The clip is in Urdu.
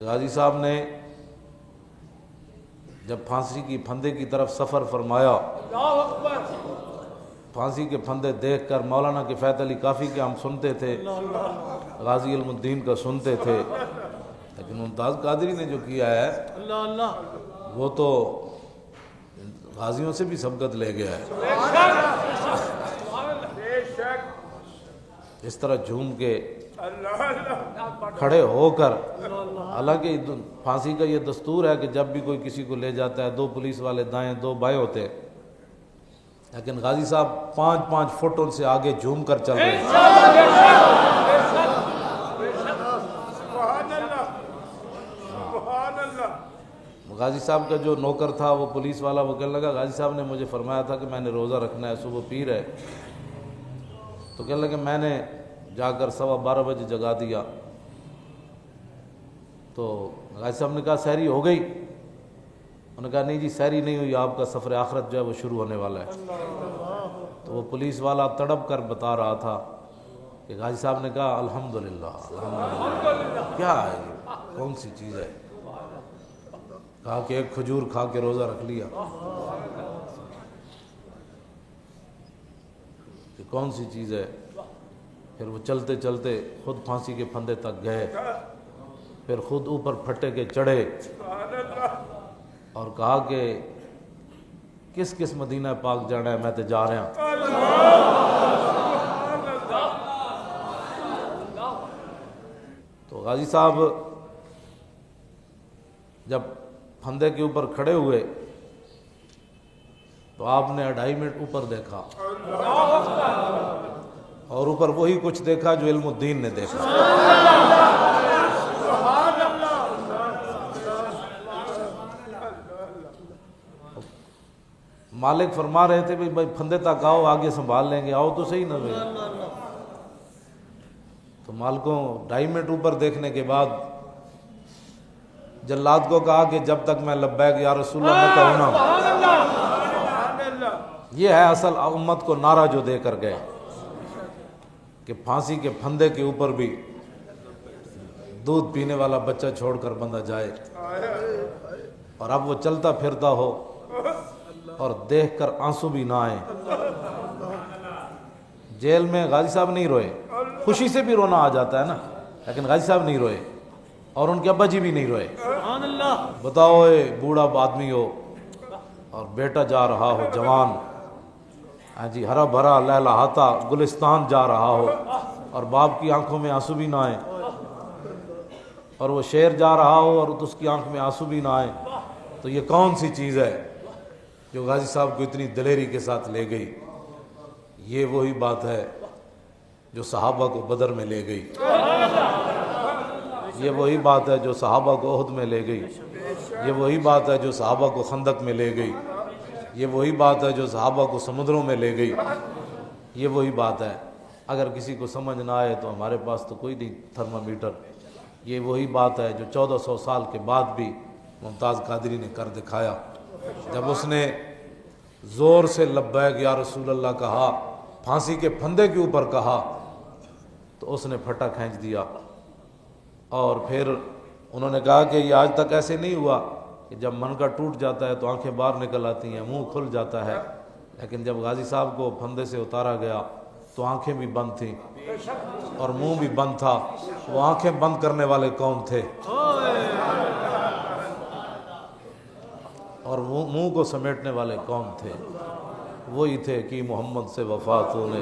غازی صاحب نے جب پھانسی کی پھندے کی طرف سفر فرمایا، پھانسی کے پھندے دیکھ کر مولانا کفایت علی کافی کے ہم سنتے تھے، غازی علم الدین کا سنتے تھے، لیکن ممتاز قادری نے جو کیا ہے وہ تو غازیوں سے بھی سبقت لے گیا ہے۔ اس طرح جھوم کے کھڑے ہو کر، حالانکہ پھانسی کا یہ دستور ہے کہ جب بھی کوئی کسی کو لے جاتا ہے دو پولیس والے دائیں دو بائیں ہوتے ہیں، لیکن غازی صاحب 5-5 فٹ ان سے آگے جھوم کر چل رہے ہیں۔ غازی صاحب کا جو نوکر تھا وہ پولیس والا، وہ کہنے لگا غازی صاحب نے مجھے فرمایا تھا کہ میں نے روزہ رکھنا ہے، صبح پیر ہے، تو کہنے لگا میں نے جا کر 12:15 بجے جگا دیا، تو غازی صاحب نے کہا سحری ہو گئی؟ انہوں نے کہا نہیں جی سحری نہیں ہوئی، آپ کا سفر آخرت جو ہے وہ شروع ہونے والا ہے۔ تو وہ پولیس والا تڑپ کر بتا رہا تھا کہ غازی صاحب نے کہا الحمدللہ الحمدللہ، کیا ہے یہ کون سی چیز ہے؟ کہا کہ ایک کھجور کھا کے روزہ رکھ لیا، کہ کون سی چیز ہے؟ پھر وہ چلتے چلتے خود پھانسی کے پھندے تک گئے، پھر خود اوپر پھٹے کے چڑھے اور کہا کہ کس کس مدینہ پاک جانا ہے، میں تے جا رہا ہوں۔ تو غازی صاحب جب پھندے کے اوپر کھڑے ہوئے تو آپ نے 2.5 منٹ اوپر دیکھا، اور اوپر وہی کچھ دیکھا جو علم الدین نے دیکھا۔ مالک فرما رہے تھے بھائی پھندے تک آؤ، آگے سنبھال لیں گے، آؤ تو صحیح نہ بھائی۔ تو مالکوں 2.5 منٹ اوپر دیکھنے کے بعد جلاد کو کہا کہ جب تک میں لبیک یا رسول اللہ نہ کہوں نا۔ یہ ہے اصل امت کو نعرہ جو دے کر گئے کہ پھانسی کے پھندے کے اوپر بھی دودھ پینے والا بچہ چھوڑ کر بندہ جائے، اور اب وہ چلتا پھرتا ہو اور دیکھ کر آنسو بھی نہ آئے۔ جیل میں غازی صاحب نہیں روئے، خوشی سے بھی رونا آ جاتا ہے نا، لیکن غازی صاحب نہیں روئے، اور ان کے ابا جی بھی نہیں روئے۔ بتاؤ اے بوڑھا آدمی ہو اور بیٹا جا رہا ہو جوان، ہاں جی ہرا بھرا لہلہاتا گلستان جا رہا ہو، اور باپ کی آنکھوں میں آنسو بھی نہ آئے، اور وہ شیر جا رہا ہو اور اس کی آنکھ میں آنسو بھی نہ آئے، تو یہ کون سی چیز ہے جو غازی صاحب کو اتنی دلیری کے ساتھ لے گئی؟ یہ وہی بات ہے جو صحابہ کو بدر میں لے گئی، یہ وہی بات ہے جو صحابہ کو احد میں لے گئی، یہ وہی بات ہے جو صحابہ کو خندق میں لے گئی، یہ وہی بات ہے جو صحابہ کو سمندروں میں لے گئی، یہ وہی بات ہے۔ اگر کسی کو سمجھ نہ آئے تو ہمارے پاس تو کوئی نہیں تھرمامیٹر، یہ وہی بات ہے جو 1400 سال کے بعد بھی ممتاز قادری نے کر دکھایا۔ جب اس نے زور سے لبیک یا رسول اللہ کہا، پھانسی کے پھندے کے اوپر کہا، تو اس نے پھٹا کھینچ دیا، اور پھر انہوں نے کہا کہ یہ آج تک ایسے نہیں ہوا کہ جب منگا ٹوٹ جاتا ہے تو آنکھیں باہر نکل آتی ہیں، منہ کھل جاتا ہے، لیکن جب غازی صاحب کو پھندے سے اتارا گیا تو آنکھیں بھی بند تھیں اور منہ بھی بند تھا۔ وہ آنکھیں بند کرنے والے کون تھے اور منہ کو سمیٹنے والے کون تھے؟ وہی تھے کہ محمد سے وفات ہونے